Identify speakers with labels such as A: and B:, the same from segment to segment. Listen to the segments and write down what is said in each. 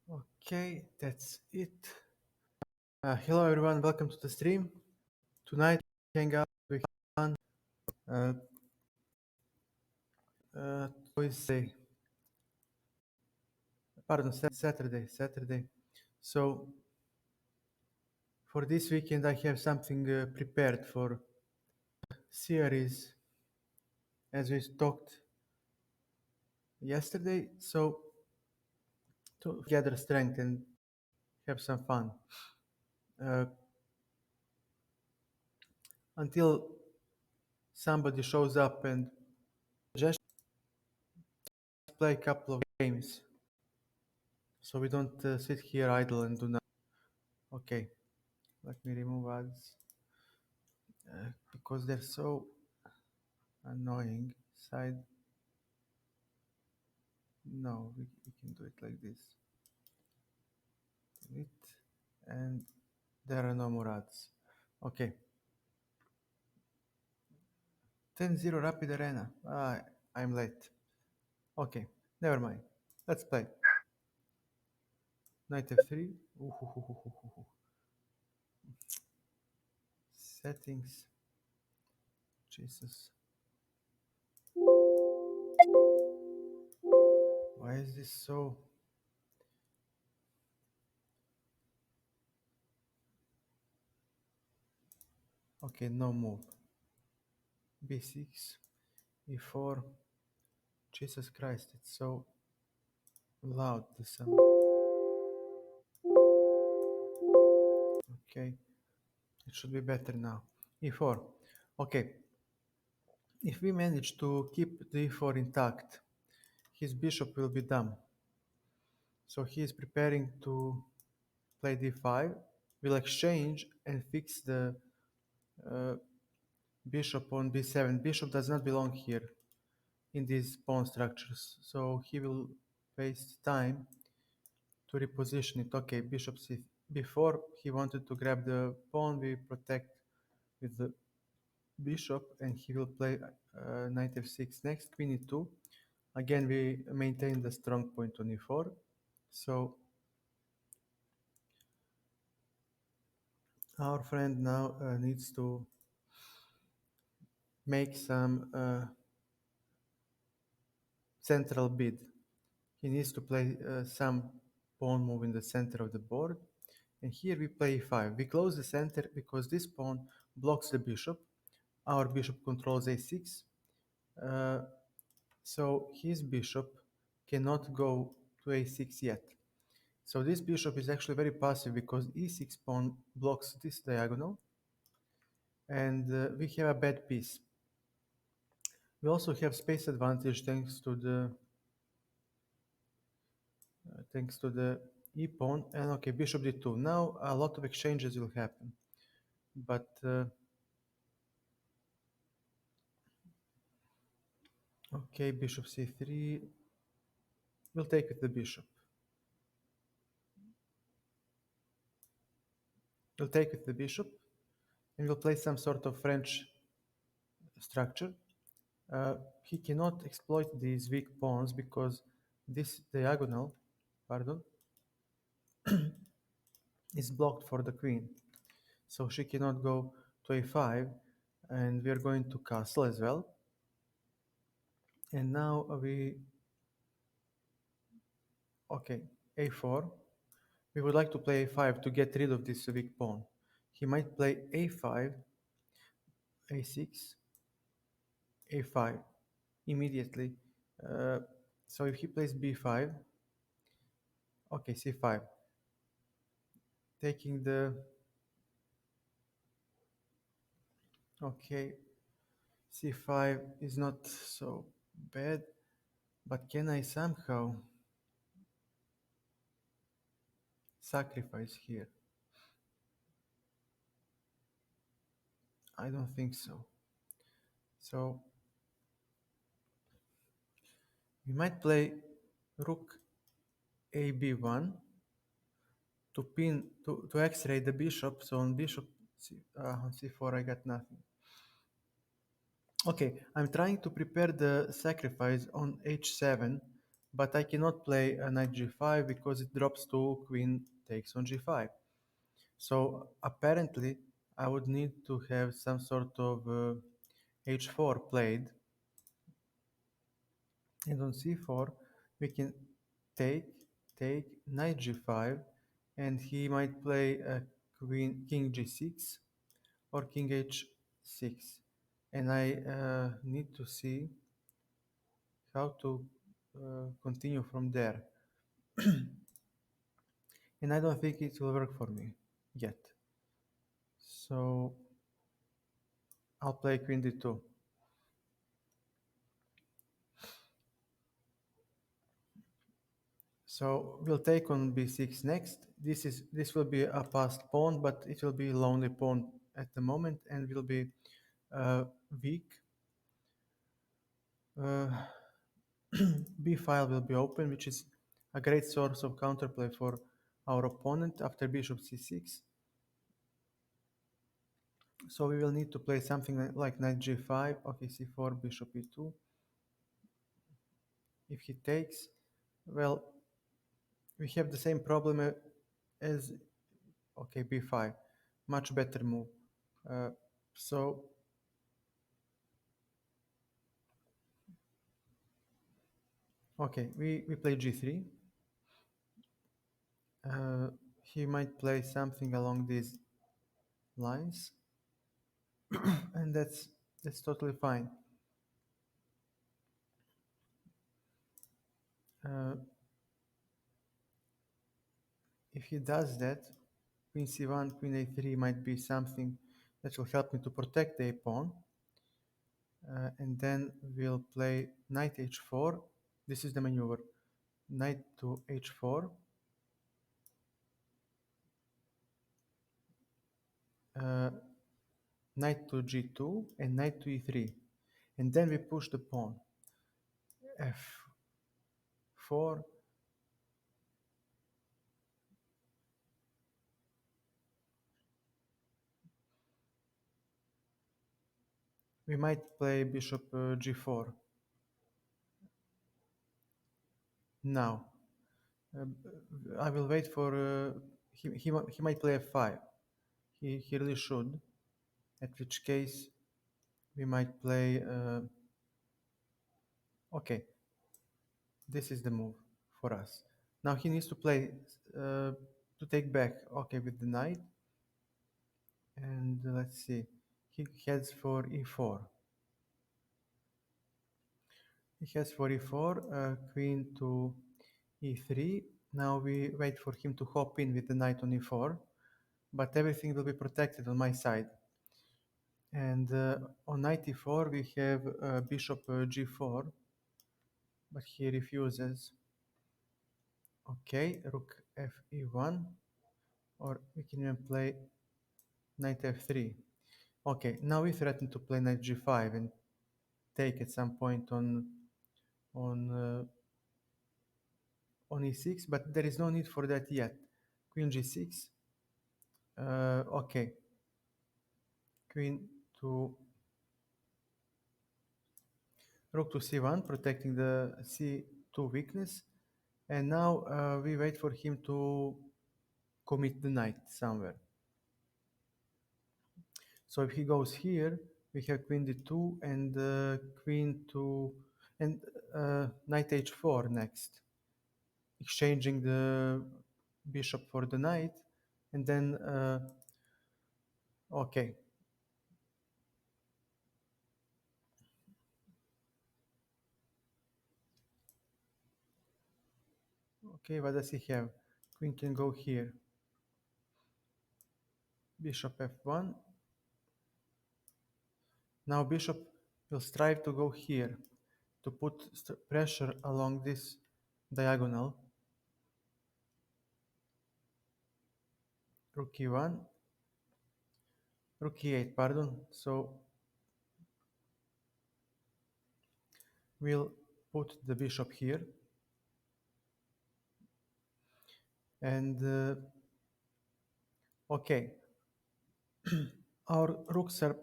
A: Okay, that's it. Hello everyone, welcome to the stream. Tonight we hang out with fun. Uh, Wednesday, pardon, Saturday. So for this weekend I have something prepared for series as we talked yesterday. So to gather strength and have some fun uh, until somebody shows up and just play a couple of games so we don't sit here idle and do nothing. Okay, let me remove ads because they're so annoying. Side, no, we can do it like this. Delete, and there are no more ads. Okay, 10-0 Rapid Arena. I'm late. Okay, never mind. Let's play. Knight f3. Settings. Jesus. Why is this so? Okay, no move. b6, e4. Jesus Christ, it's so loud. The sound. Okay, it should be better now. e4. Okay, if we manage to keep the e4 intact, his bishop will be dumb. So he is preparing to play d5. We'll exchange and fix the uh, bishop on b7. Bishop does not belong here in these pawn structures. So he will waste time to reposition it. Okay, bishop c. Before he wanted to grab the pawn, we protect with the bishop, and he will play knight f6 next, queen e2. Again, we maintain the strong point on e4. So our friend now needs to make some central bid. He needs to play some pawn move in the center of the board. And here we play e5. We close the center because this pawn blocks the bishop. Our bishop controls a6. Uh, so his bishop cannot go to a6 yet. So this bishop is actually very passive because e6 pawn blocks this diagonal. And we have a bad piece. We also have space advantage thanks to the e pawn. And okay, bishop d2. Now a lot of exchanges will happen, but okay, bishop c3. We'll take with the bishop. We'll take with the bishop, and we'll play some sort of French structure. He cannot exploit these weak pawns because this diagonal, pardon, is blocked for the queen. So she cannot go to a5, and we are going to castle as well. And now okay, a4. We would like to play a5 to get rid of this weak pawn. He might play a5, a6, a5 immediately. So if he plays b5, okay, c5, taking the, okay, c5 is not so bad, but can I somehow sacrifice here? I don't think so. So we might play rook ab1 to pin to x-ray the bishop. So on bishop on c4 I got nothing. Okay, I'm trying to prepare the sacrifice on h7, but I cannot play a knight g5 because it drops to queen takes on g5. So apparently I would need to have some sort of h4 played, and on c4 we can take take knight g5, and he might play a king g6 or king h6, and I need to see how to continue from there. And I don't think it will work for me yet. So I'll play queen d2. So we'll take on b6 next. This will be a passed pawn, but it will be a lonely pawn at the moment and will be weak. Uh, b file will be open, which is a great source of counterplay for our opponent after bishop c6. So we will need to play something like knight g5, okay, c4, bishop e2. If he takes, well, we have the same problem as, okay, b5, much better move. Uh, so, okay, we play g3. Uh, he might play something along these lines, and that's totally fine. Uh, if he does that, queen c1, queen a3 might be something that will help me to protect the pawn. And then we'll play knight h4. This is the maneuver. Knight to h4. Uh, Knight to g2 and knight to e3. And then we push the pawn. f4. We might play bishop g4. Now, I will wait for... he might play f5. He really should. At which case, we might play... okay, this is the move for us. Now he needs to play to take back, okay, with the knight. And let's see, he heads for e4. He has for e4, queen to e3. Now we wait for him to hop in with the knight on e4, but everything will be protected on my side. And on knight e4 we have bishop g4, but he refuses. Okay, rook fe1, or we can even play knight f3. Okay, now we threaten to play knight g5 and take at some point on uh, on e6, but there is no need for that yet. Queen g6. Okay, queen to rook to c1, protecting the c2 weakness. And now we wait for him to commit the knight somewhere. So if he goes here, we have queen d2 and queen to and knight h4 next, exchanging the bishop for the knight, and then okay. Okay, what does he have? Queen can go here. Bishop f1. Now bishop will strive to go here to put pressure along this diagonal. Rook e1. Rook e8, pardon. So we'll put the bishop here. And okay, our rooks are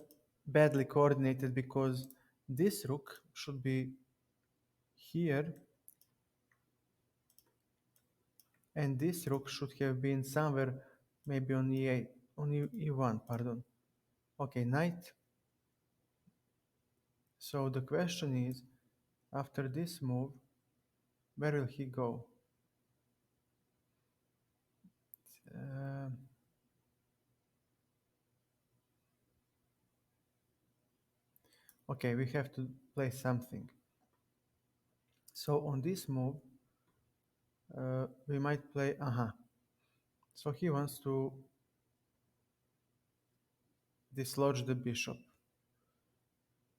A: badly coordinated because this rook should be here and this rook should have been somewhere maybe on e8, on e1, pardon. Okay, knight. So the question is, after this move, where will he go? Uh, okay, we have to play something. So on this move, we might play, So he wants to dislodge the bishop.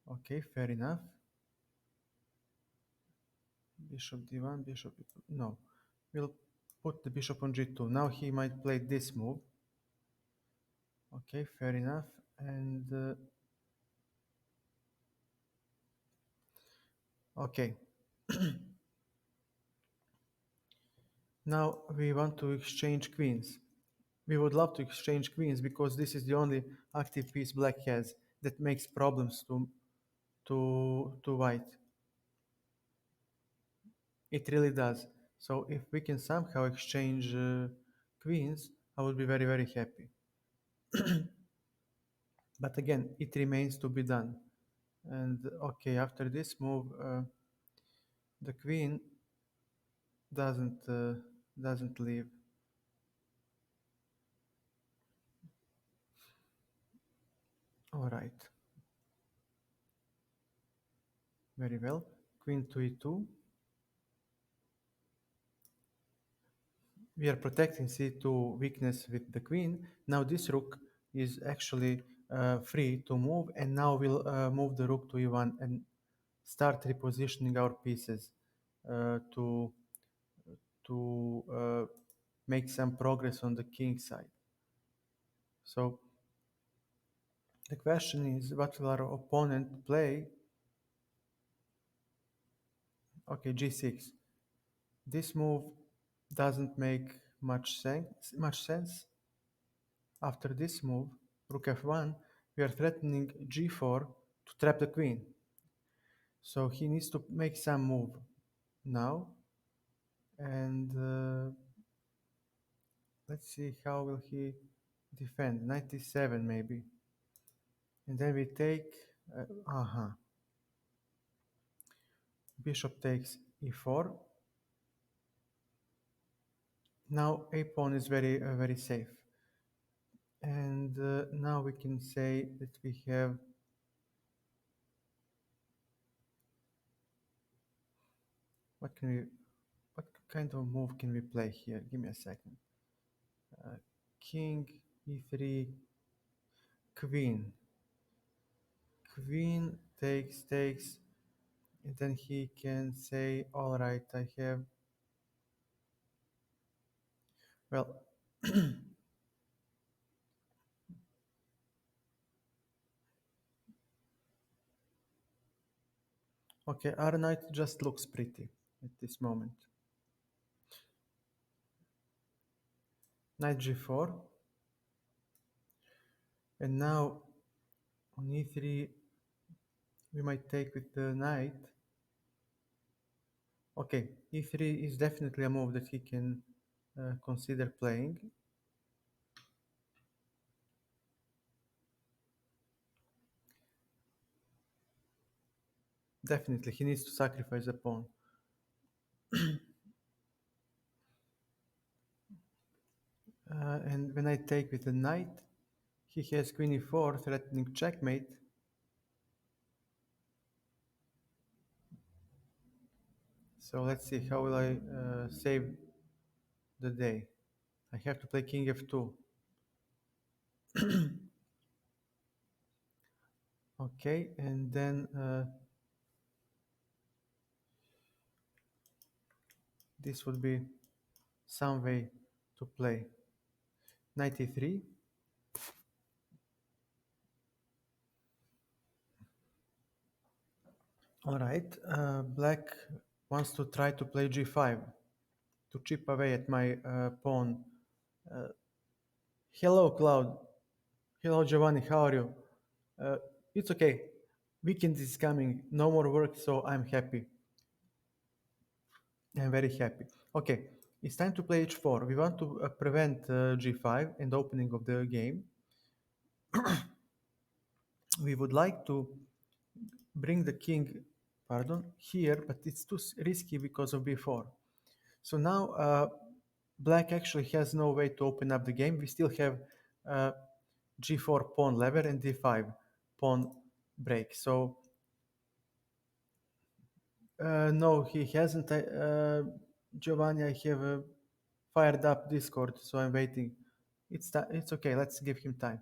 A: Okay, fair enough. Bishop d1, bishop e2. No, we'll put the bishop on g2. Now he might play this move. Okay, fair enough. And okay, now we want to exchange queens. We would love to exchange queens because this is the only active piece black has that makes problems to white. It really does. So if we can somehow exchange queens, I would be very, very happy. But again, it remains to be done. And okay, after this move, the queen doesn't leave. All right, very well. Queen to e2. We are protecting c2 weakness with the queen. Now this rook is actually free to move, and now we'll move the rook to e1 and start repositioning our pieces to make some progress on the king side. So the question is, what will our opponent play? Okay, g6. This move doesn't make much sense. After this move, rook f1, we are threatening g4 to trap the queen. So he needs to make some move now, and let's see how will he defend. 97 maybe, and then we take. Bishop takes e4. Now a pawn is very safe, and now we can say that we have. What can we? What kind of move can we play here? Give me a second. King e3, queen. Queen takes, and then he can say, all right, I have. Well, okay, our knight just looks pretty at this moment. Knight g4, and now on e3 we might take with the knight. Okay, e3 is definitely a move that he can consider playing. Definitely, he needs to sacrifice a pawn. And when I take with the knight, he has queen e4, threatening checkmate. So let's see, how will I save the day? I have to play king f2. Okay, and then this would be some way to play. Knight e3. All right, black wants to try to play g5 to chip away at my pawn. Uh, Hello, Cloud. Hello, Giovanni. How are you? Uh, it's okay. Weekend is coming. No more work, so I'm happy. I'm very happy. Okay, It's time to play h4. We want to prevent g5 and opening of the game. We would like to bring the king, here, but it's too risky because of b4. So now black actually has no way to open up the game. We still have uh, g4 pawn lever and d5 pawn break. So no, he hasn't. Giovanni, I have fired up Discord, so I'm waiting. It's okay. Let's give him time.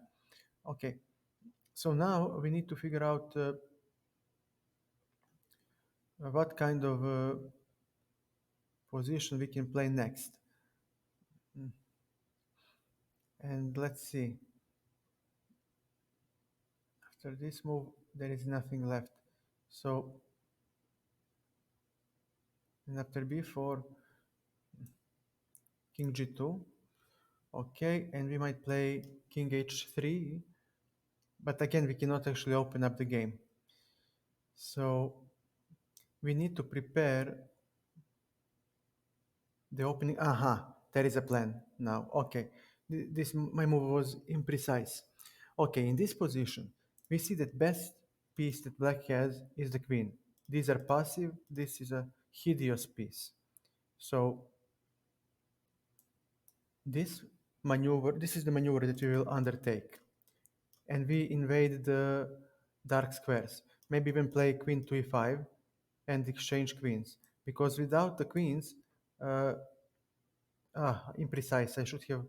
A: Okay. So now we need to figure out what kind of position we can play next. Mm. And let's see. After this move, there is nothing left. So, and after b4, king g2. Okay, and we might play king h3, but again, we cannot actually open up the game. So we need to prepare the opening. Aha, there is a plan now. Okay, this my move was imprecise. Okay, in this position, we see that best piece that black has is the queen. These are passive. This is a hideous piece. So this is the maneuver that we will undertake, and we invade the dark squares. Maybe even play queen to e5 and exchange queens, because without the queens, uh, imprecise. I should have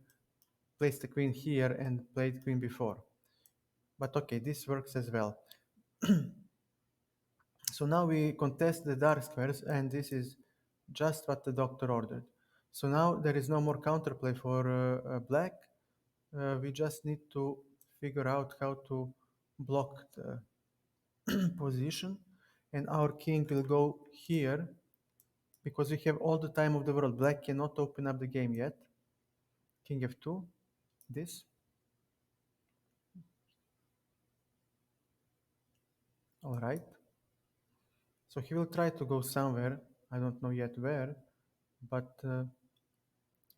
A: placed the queen here and played queen before. But okay, this works as well. So now we contest the dark squares, and this is just what the doctor ordered. So now there is no more counterplay for black. We just need to figure out how to block the position, and our king will go here because we have all the time of the world. Black cannot open up the game yet. King f2, this. All right. So he will try to go somewhere. I don't know yet where, but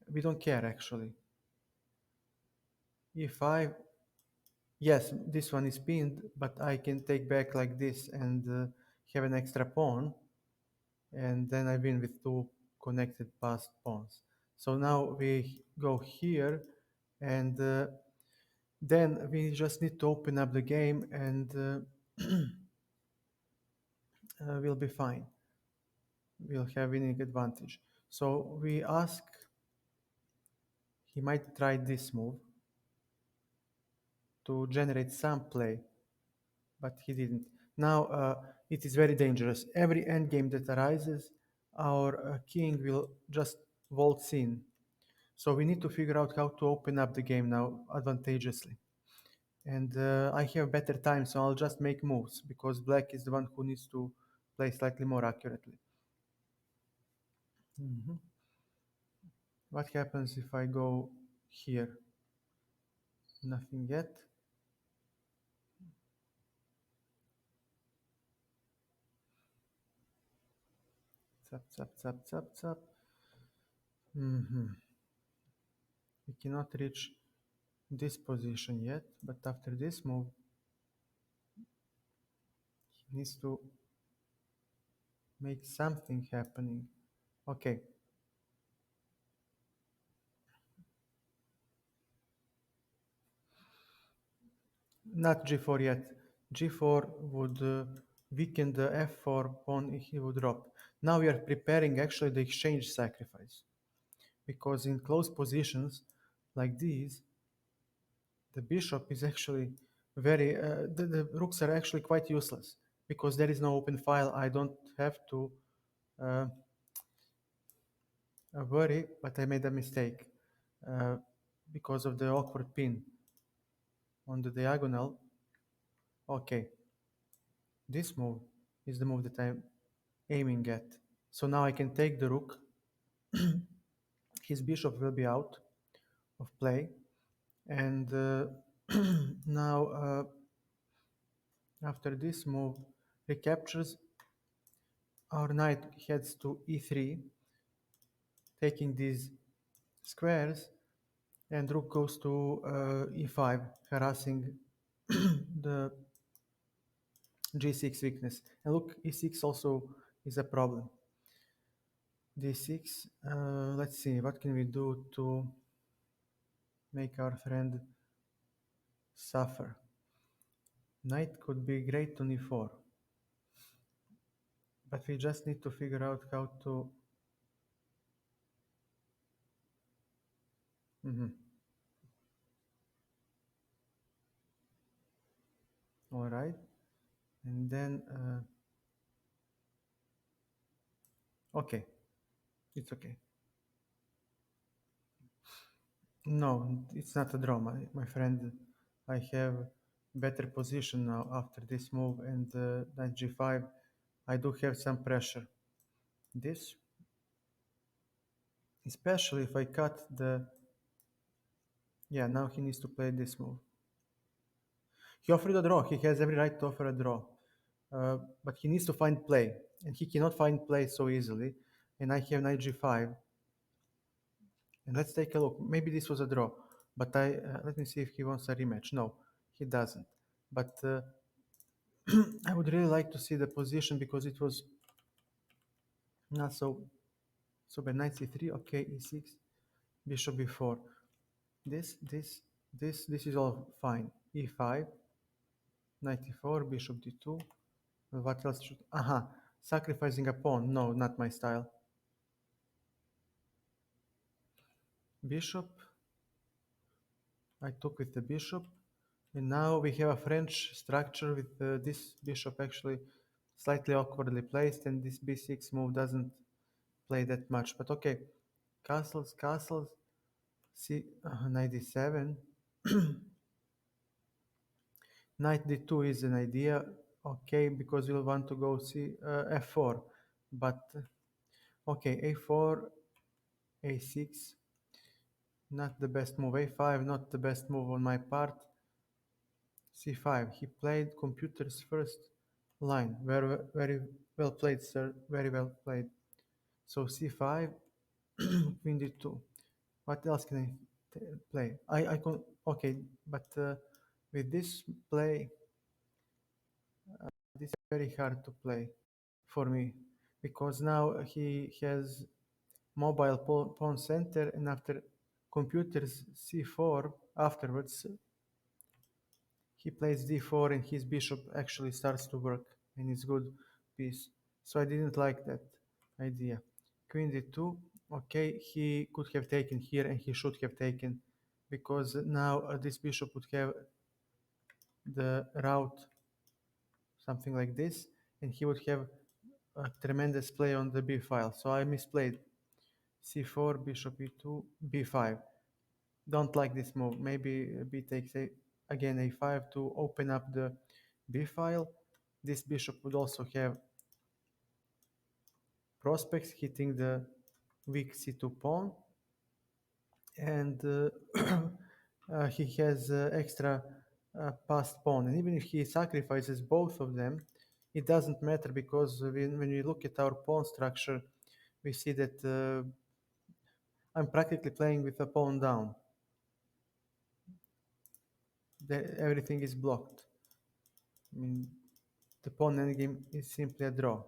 A: we don't care actually. e5, yes, this one is pinned, but I can take back like this and have an extra pawn, and then I win with two connected passed pawns. So now we go here, and then we just need to open up the game, and we'll be fine. We'll have winning advantage. So we ask, he might try this move to generate some play, but he didn't. Now it is very dangerous. Every endgame that arises, our king will just waltz in. So we need to figure out how to open up the game now advantageously. And I have better time, so I'll just make moves because black is the one who needs to play slightly more accurately. Mhm. What happens if I go here? Nothing yet. Zap, zap, zap, zap, zap. We cannot reach this position yet, but after this move, he needs to make something happening. Okay. Not g4 yet. g4 would weaken the f4 pawn he would drop. Now we are preparing actually the exchange sacrifice. Because in close positions like these, the bishop is actually the rooks are actually quite useless because there is no open file. I don't have to uh, worry, but I made a mistake uh, because of the awkward pin on the diagonal. Okay, this move is the move that I'm aiming at. So now I can take the rook. His bishop will be out of play, and now after this move recaptures, our knight heads to e3, taking these squares, and rook goes to e5, harassing the g6 weakness. And look, e6 also is a problem. d6, let's see, what can we do to make our friend suffer? Knight could be great on e4, but we just need to figure out how to... All right, and then okay, it's okay. No, it's not a draw, my friend. I have better position now after this move, and knight g5. I do have some pressure. This, especially if I cut the... Yeah, now he needs to play this move. He offered a draw. He has every right to offer a draw. But he needs to find play, and he cannot find play so easily. And I have knight g5. And let's take a look. Maybe this was a draw, but let me see if he wants a rematch. No, he doesn't. But I would really like to see the position because it was not so bad. Knight c3, okay, e6, bishop b4. This is all fine. e5, knight e4, bishop d2. What else should... Aha, sacrificing a pawn. No, not my style. Bishop. I took with the bishop. And now we have a French structure with this bishop actually slightly awkwardly placed, and this b6 move doesn't play that much. But okay, castles, c knight d7. Knight d2 is an idea, okay, because we'll want to go f4. But okay, a4, a6, not the best move. a5, not the best move on my part. c5. He played computer's first line. Very, very well played, sir. Very well played. So c5, queen d2. What else can I play? I can... Okay, but with this play, this is very hard to play for me because now he has mobile pawn center, and after computer's c4 afterwards he plays d4 and his bishop actually starts to work and it's good piece. So I didn't like that idea. Queen d2, okay, he could have taken here and he should have taken, because now this bishop would have the route something like this, and he would have a tremendous play on the b file. So I misplayed. c4, bishop e2, b5. Don't like this move. Maybe b takes again a5 to open up the b file. This bishop would also have prospects hitting the weak c2 pawn, and he has extra passed pawn. And even if he sacrifices both of them, it doesn't matter, because when we look at our pawn structure, we see that I'm practically playing with a pawn down. Everything is blocked. I mean, the pawn endgame is simply a draw.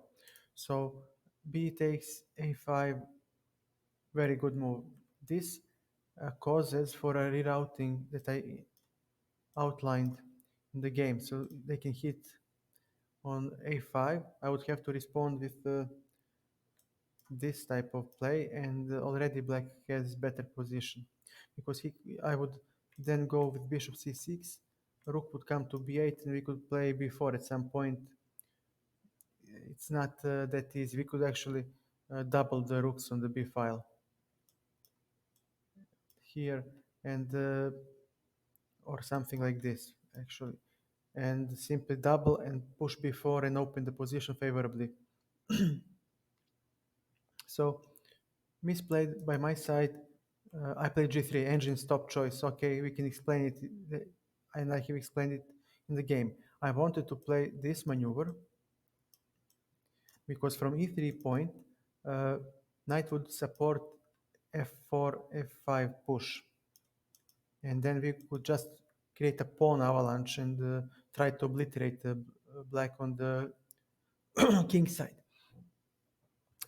A: So b takes a5, very good move. This causes for a rerouting that I outlined in the game. So they can hit on a5. I would have to respond with this type of play, and already black has better position, because I would then go with bishop c6, rook would come to b8, and we could play b4 at some point. It's not that easy. We could actually double the rooks on the b file here, and or something like this actually, and simply double and push b4 and open the position favorably. So misplayed by my side. I played g3, engine's top choice. Okay, we can explain it, and I have explained it in the game. I wanted to play this maneuver because from e3 point, knight would support f4, f5 push. And then we could just create a pawn avalanche and try to obliterate black on the king side.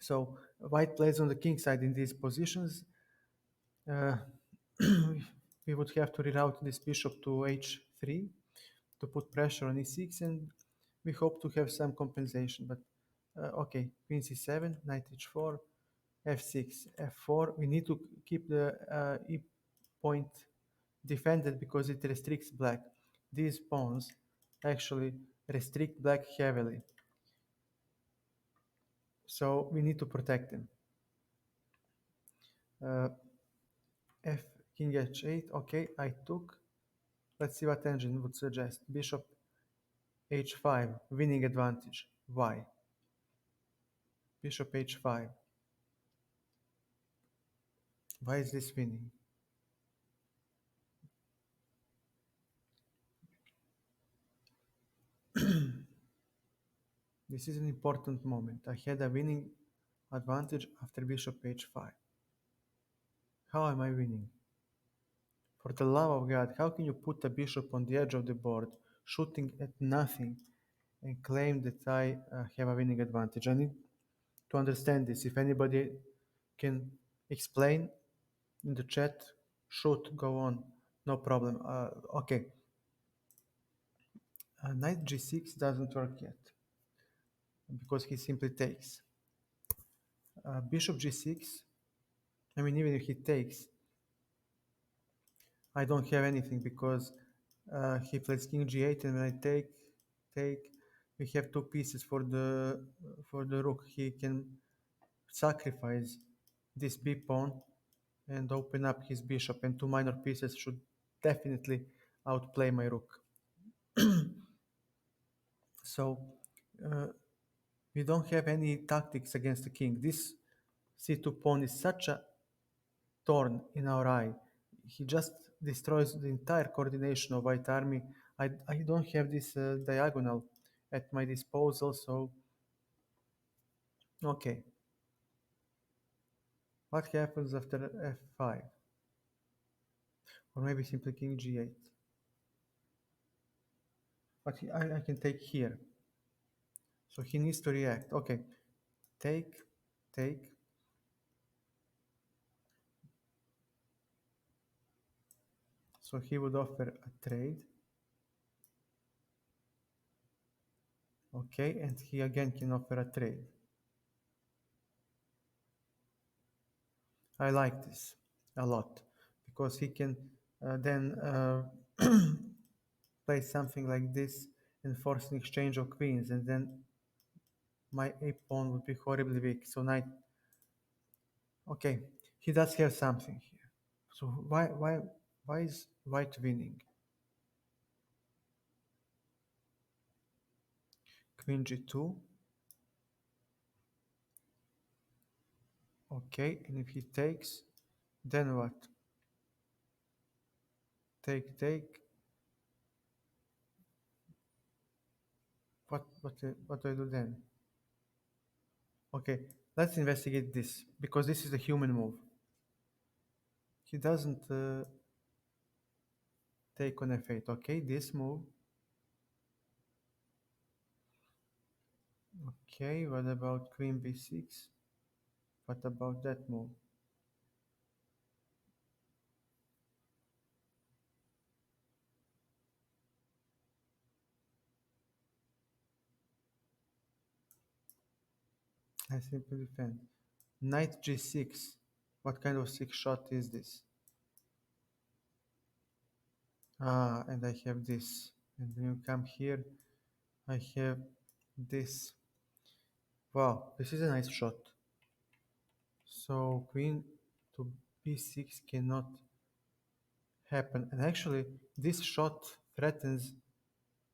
A: So white plays on the king side in these positions. Uh, we would have to reroute this bishop to h3 to put pressure on e6, and we hope to have some compensation. But okay, queen c7, knight h4, f6, f4. We need to keep the e point defended because it restricts black. These pawns actually restrict black heavily, so we need to protect them. Uh, f king h8. Okay, I took. Let's see what engine would suggest. Bishop h5, winning advantage. Why? Bishop h5. Why is this winning? This is an important moment. I had a winning advantage after bishop h5. How am I winning? For the love of God, how can you put a bishop on the edge of the board, shooting at nothing, and claim that I have a winning advantage? I need to understand this. If anybody can explain in the chat, shoot, go on, no problem. Okay, knight g6 doesn't work yet because he simply takes. Bishop g6, I mean, even if he takes, I don't have anything because he plays king g8, and when I take, we have two pieces for the rook. He can sacrifice this b pawn and open up his bishop, and two minor pieces should definitely outplay my rook. So uh, we don't have any tactics against the king. This c2 pawn is such a thorn in our eye. He just destroys the entire coordination of white army. I don't have this diagonal at my disposal, so okay. What happens after f5? Or maybe simply king g8. But I can take here. So he needs to react. Okay, take, take. So he would offer a trade. Okay, and he again can offer a trade. I like this a lot because he can then play something like this and force an exchange of queens, and then my a pawn would be horribly weak. So knight. Okay, he does have something here. So why is white winning? Queen g2. Okay, and if he takes, then what? Take, take. What do I do then? Okay, let's investigate this because this is a human move. He doesn't take on f8. Okay, this move. Okay, what about queen b6? What about that move? I simply defend. Knight g6. What kind of six shot is this? Ah, and I have this. And when you come here, I have this. Wow, this is a nice shot. So queen to b6 cannot happen. And actually, this shot threatens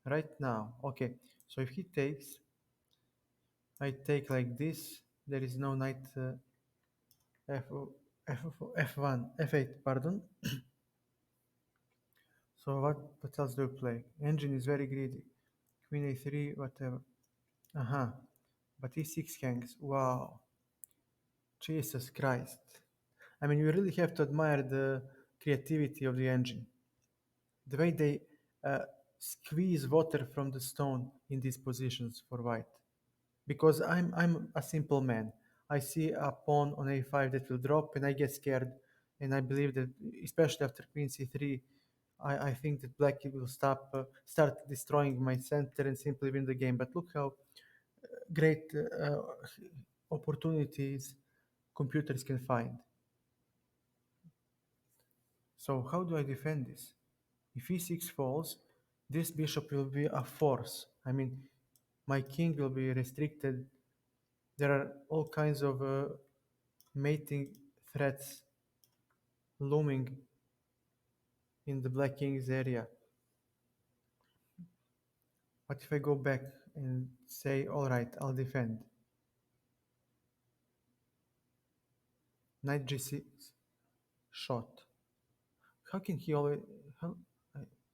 A: right now. Okay, so if he takes, I take like this. There is no knight f, f, f1, f8, pardon. So what else do you play? Engine is very greedy. Queen a3, whatever. Uh-huh. But e6 hangs. Wow. Jesus Christ. I mean, you really have to admire the creativity of the engine. The way they uh, squeeze water from the stone in these positions for white. Because I'm a simple man. I see a pawn on a5 that will drop, and I get scared, and I believe that, especially after queen c3, I think that black will start destroying my center and simply win the game. But look how great opportunities computers can find. So how do I defend this? If e6 falls, this bishop will be a force. I mean, my king will be restricted. There are all kinds of mating threats looming in the black king's area. What if I go back and say, all right, I'll defend? Knight g6 shot. How can he always... How,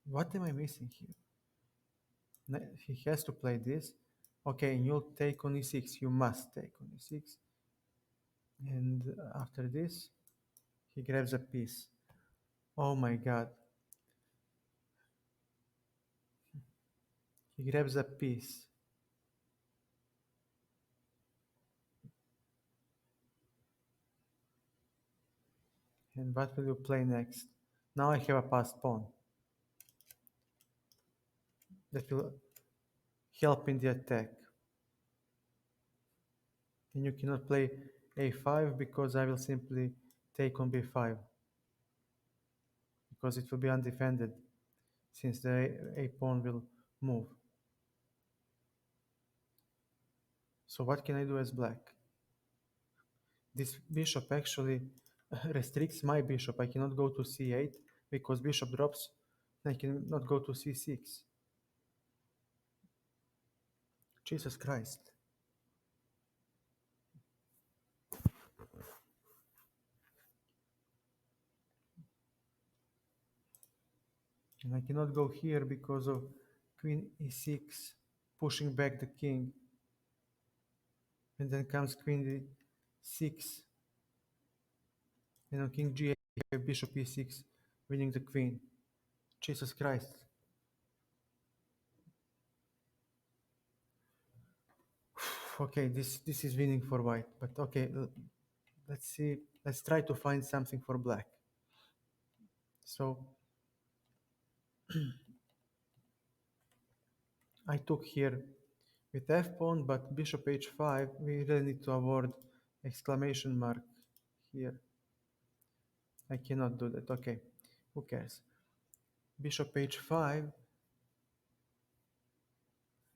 A: what am I missing here? He has to play this. Okay, and you'll take on e6. You must take on e6. And after this, he grabs a piece. Oh my god. He grabs a piece. And what will you play next? Now I have a passed pawn that will help in the attack. And you cannot play a5 because I will simply take on b5 because it will be undefended since the a pawn will move. So what can I do as black? This bishop actually restricts my bishop. I cannot go to c8 because bishop drops. I cannot go to c6. Jesus Christ. And I cannot go here because of queen e6 pushing back the king. And then comes queen d6. And on king g8, bishop e6, winning the queen. Jesus Christ. Okay, this is winning for white. But okay, let's see. Let's try to find something for black. So I took here with f pawn, but bishop h5, we really need to avoid exclamation mark here. I cannot do that. Okay, who cares? Bishop h5.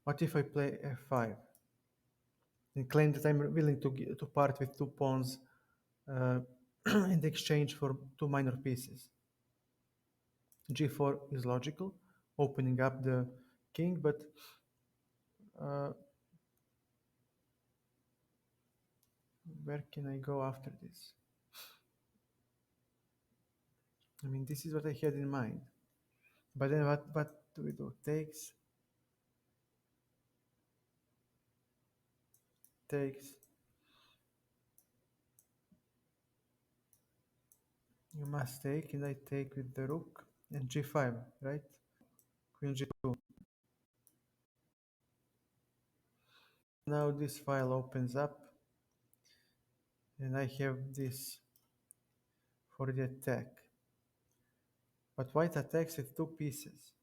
A: What if I play f5 and claim that I'm willing to part with two pawns uh, in exchange for two minor pieces? g4 is logical, opening up the king, but uh, where can I go after this? I mean, this is what I had in mind. But then what do we do? Takes, takes. You must take, and I take with the rook and g5, right? Queen g2. Now this file opens up, and I have this for the attack. But white attacks with two pieces.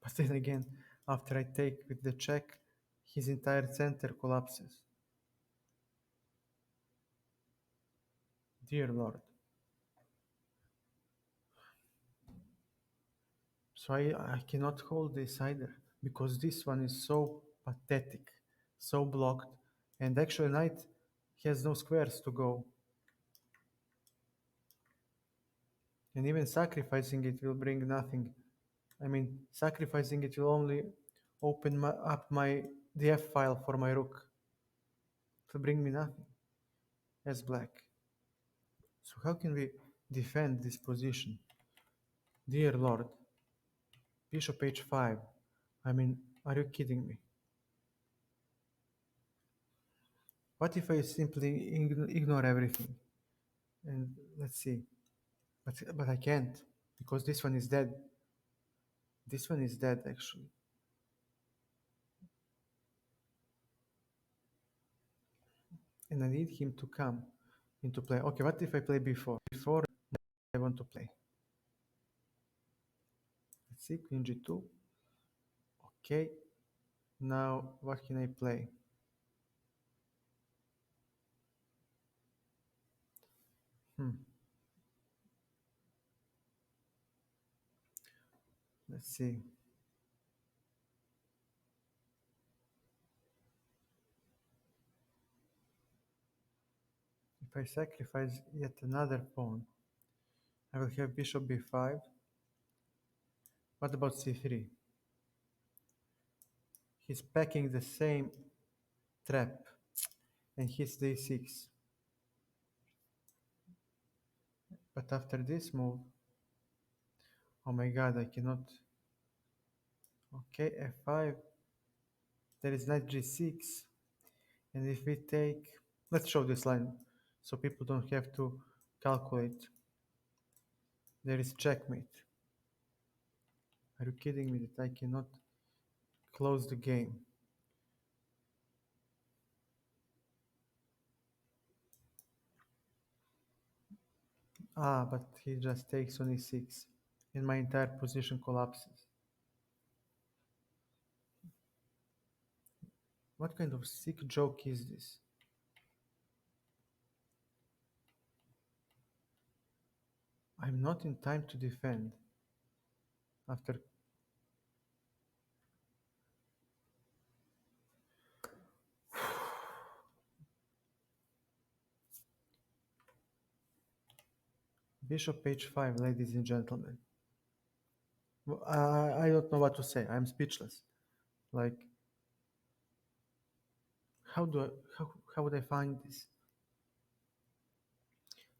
A: But then again, after I take with the check, his entire center collapses. Dear Lord. So I cannot hold this either because this one is so pathetic, so blocked, and actually knight has no squares to go. And even sacrificing it will bring nothing. I mean, sacrificing it will only open up the f file for my rook. It will bring me nothing as black. So how can we defend this position? Dear Lord, bishop h5. I mean, are you kidding me? What if I simply ignore everything? And let's see. But I can't because this one is dead. This one is dead actually. And I need him to come into play. Okay, what if I play before? Before I want to play. Let's see, Queen G2. Okay, now what can I play? Hmm. Let's see. If I sacrifice yet another pawn, I will have bishop b5. What about c3? He's packing the same trap and hits d6. But after this move, oh my god, I cannot. Okay, f5. There is knight g6. And if we take, let's show this line so people don't have to calculate. There is checkmate. Are you kidding me that I cannot close the game? Ah, but he just takes on e6 and my entire position collapses. What kind of sick joke is this? I'm not in time to defend. After bishop h5, ladies and gentlemen. I don't know what to say. I'm speechless. Like, how do I, how would I find this?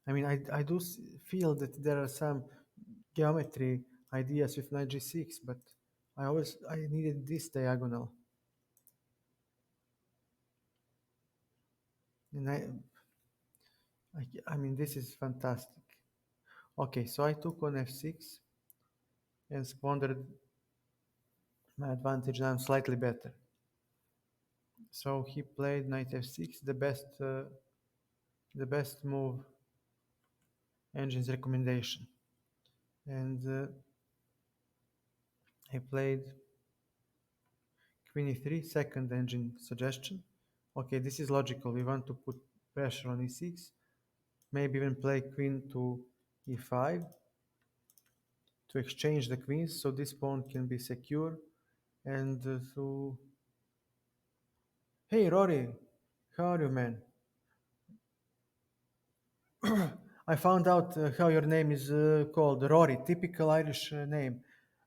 A: I mean, I do feel that there are some geometry ideas with knight g6, but I needed this diagonal. And I mean, this is fantastic. Okay, so I took on f6 and squandered my advantage. Now I'm slightly better. So he played knight f6, the best move engine's recommendation. And I played queen e3, second engine suggestion. Okay, this is logical. We want to put pressure on e6. Maybe even play queen to e5 to exchange the queens so this pawn can be secure. And so, hey Rory, how are you, man? I found out how your name is called, Rory, typical Irish name.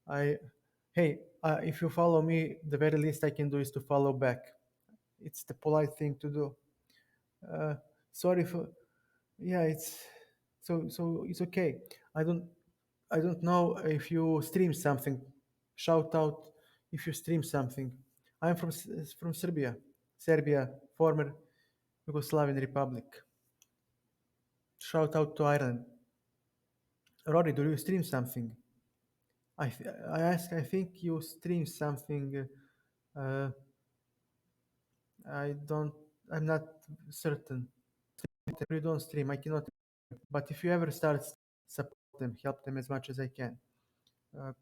A: I, hey, if you follow me, the very least I can do is to follow back. It's the polite thing to do. Uh, Sorry for, yeah, so it's okay. I don't I don't know if you stream something. Shout out if you stream something. I'm from Serbia, former Yugoslavian Republic. Shout out to Ireland. Rory, do you stream something? I ask. I think you stream something. Uh, I don't. I'm not certain. You don't stream. I cannot. But if you ever start, support them, help them as much as I can. Uh,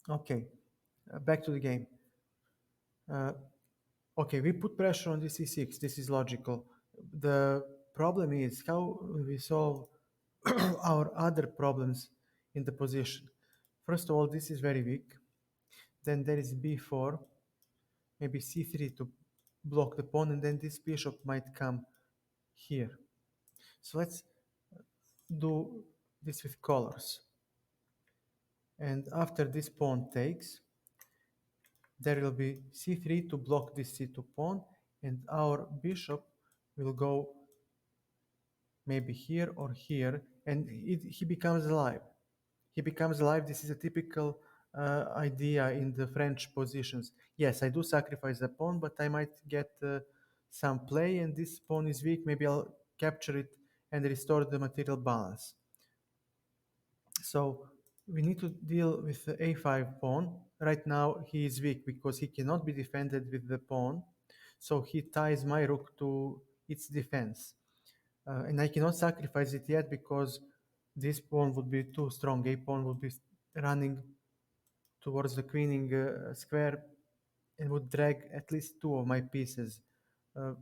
A: okay, back to the game. Uh, okay, we put pressure on this e6. This is logical. The problem is how we solve our other problems in the position. First of all, this is very weak. Then there is b4, maybe c3 to block the pawn, and then this bishop might come here. So let's do this with colors. And after this pawn takes, there will be c3 to block this c2 pawn, and our bishop will go maybe here or here, and he becomes alive. He becomes alive. This is a typical idea in the French positions. Yes, I do sacrifice a pawn, but I might get some play and this pawn is weak, maybe I'll capture it and restore the material balance. So we need to deal with the a5 pawn. Right now he is weak because he cannot be defended with the pawn. So he ties my rook to its defense. And I cannot sacrifice it yet because this pawn would be too strong. A pawn would be running towards the queening square and would drag at least two of my pieces uh,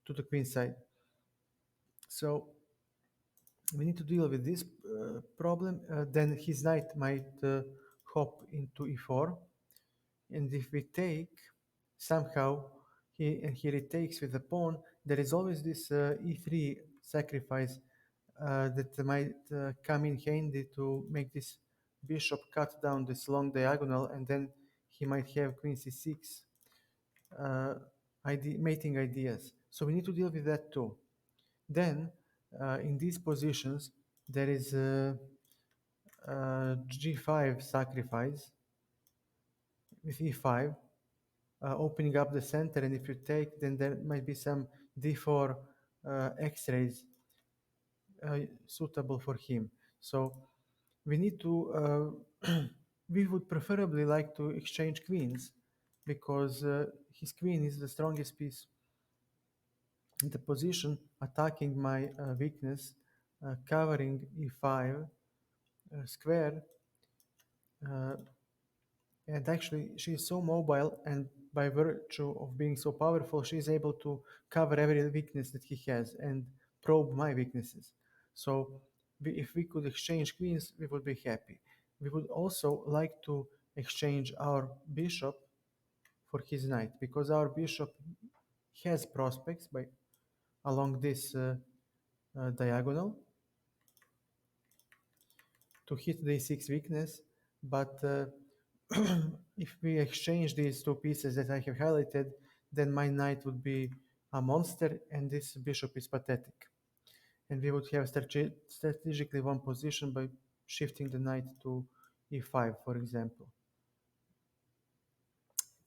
A: to the queen side. So we need to deal with this problem. Then his knight might hop into e4, and if we take somehow he retakes with the pawn, there is always this e3 sacrifice that might come in handy to make this bishop cut down this long diagonal, and then he might have queen c6 uh, mating ideas. So we need to deal with that too. Then in these positions there is a g5 sacrifice with e5, opening up the center, and if you take, then there might be some d4 x-rays suitable for him. So we need to we would preferably like to exchange queens because his queen is the strongest piece in the position, attacking my weakness, covering e5 square. uh, and actually she is so mobile, and by virtue of being so powerful she is able to cover every weakness that he has and probe my weaknesses. So if we could exchange queens, we would be happy. We would also like to exchange our bishop for his knight because our bishop has prospects by along this diagonal to hit the e6 weakness, but if we exchange these two pieces that I have highlighted, then my knight would be a monster and this bishop is pathetic. And we would have strategically won position by shifting the knight to e5, for example.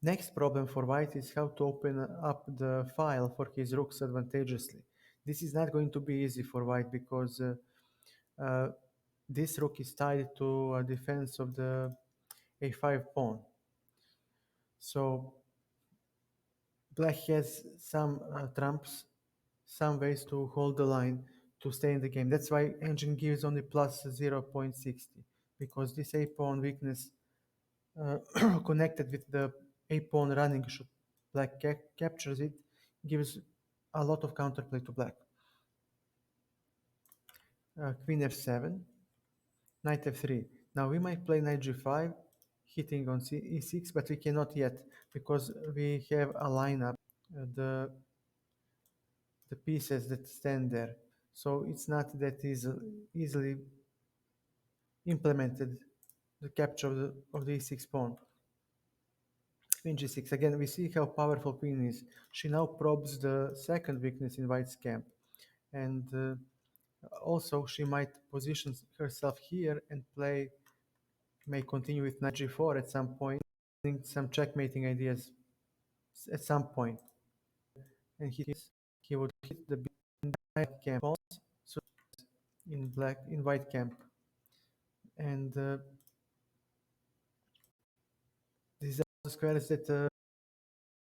A: Next problem for white is how to open up the file for his rooks advantageously. This is not going to be easy for white because uh, this rook is tied to a defense of the a5 pawn. So black has some trumps, some ways to hold the line to stay in the game. That's why engine gives only plus 0.60 because this a pawn weakness connected with the a pawn running should black captures it, gives a lot of counterplay to black. Queen f7, knight f3. Now we might play knight g5, hitting on e6, but we cannot yet because we have a lineup, the pieces that stand there. So it's not that easily implemented, the capture of the e6 pawn. Queen g6. Again, we see how powerful queen is. She now probes the second weakness in white's camp. And also she might position herself here and may continue with knight g4 at some point, some checkmating ideas at some point. And he would hit the black camp also, so in white camp. And these are the squares that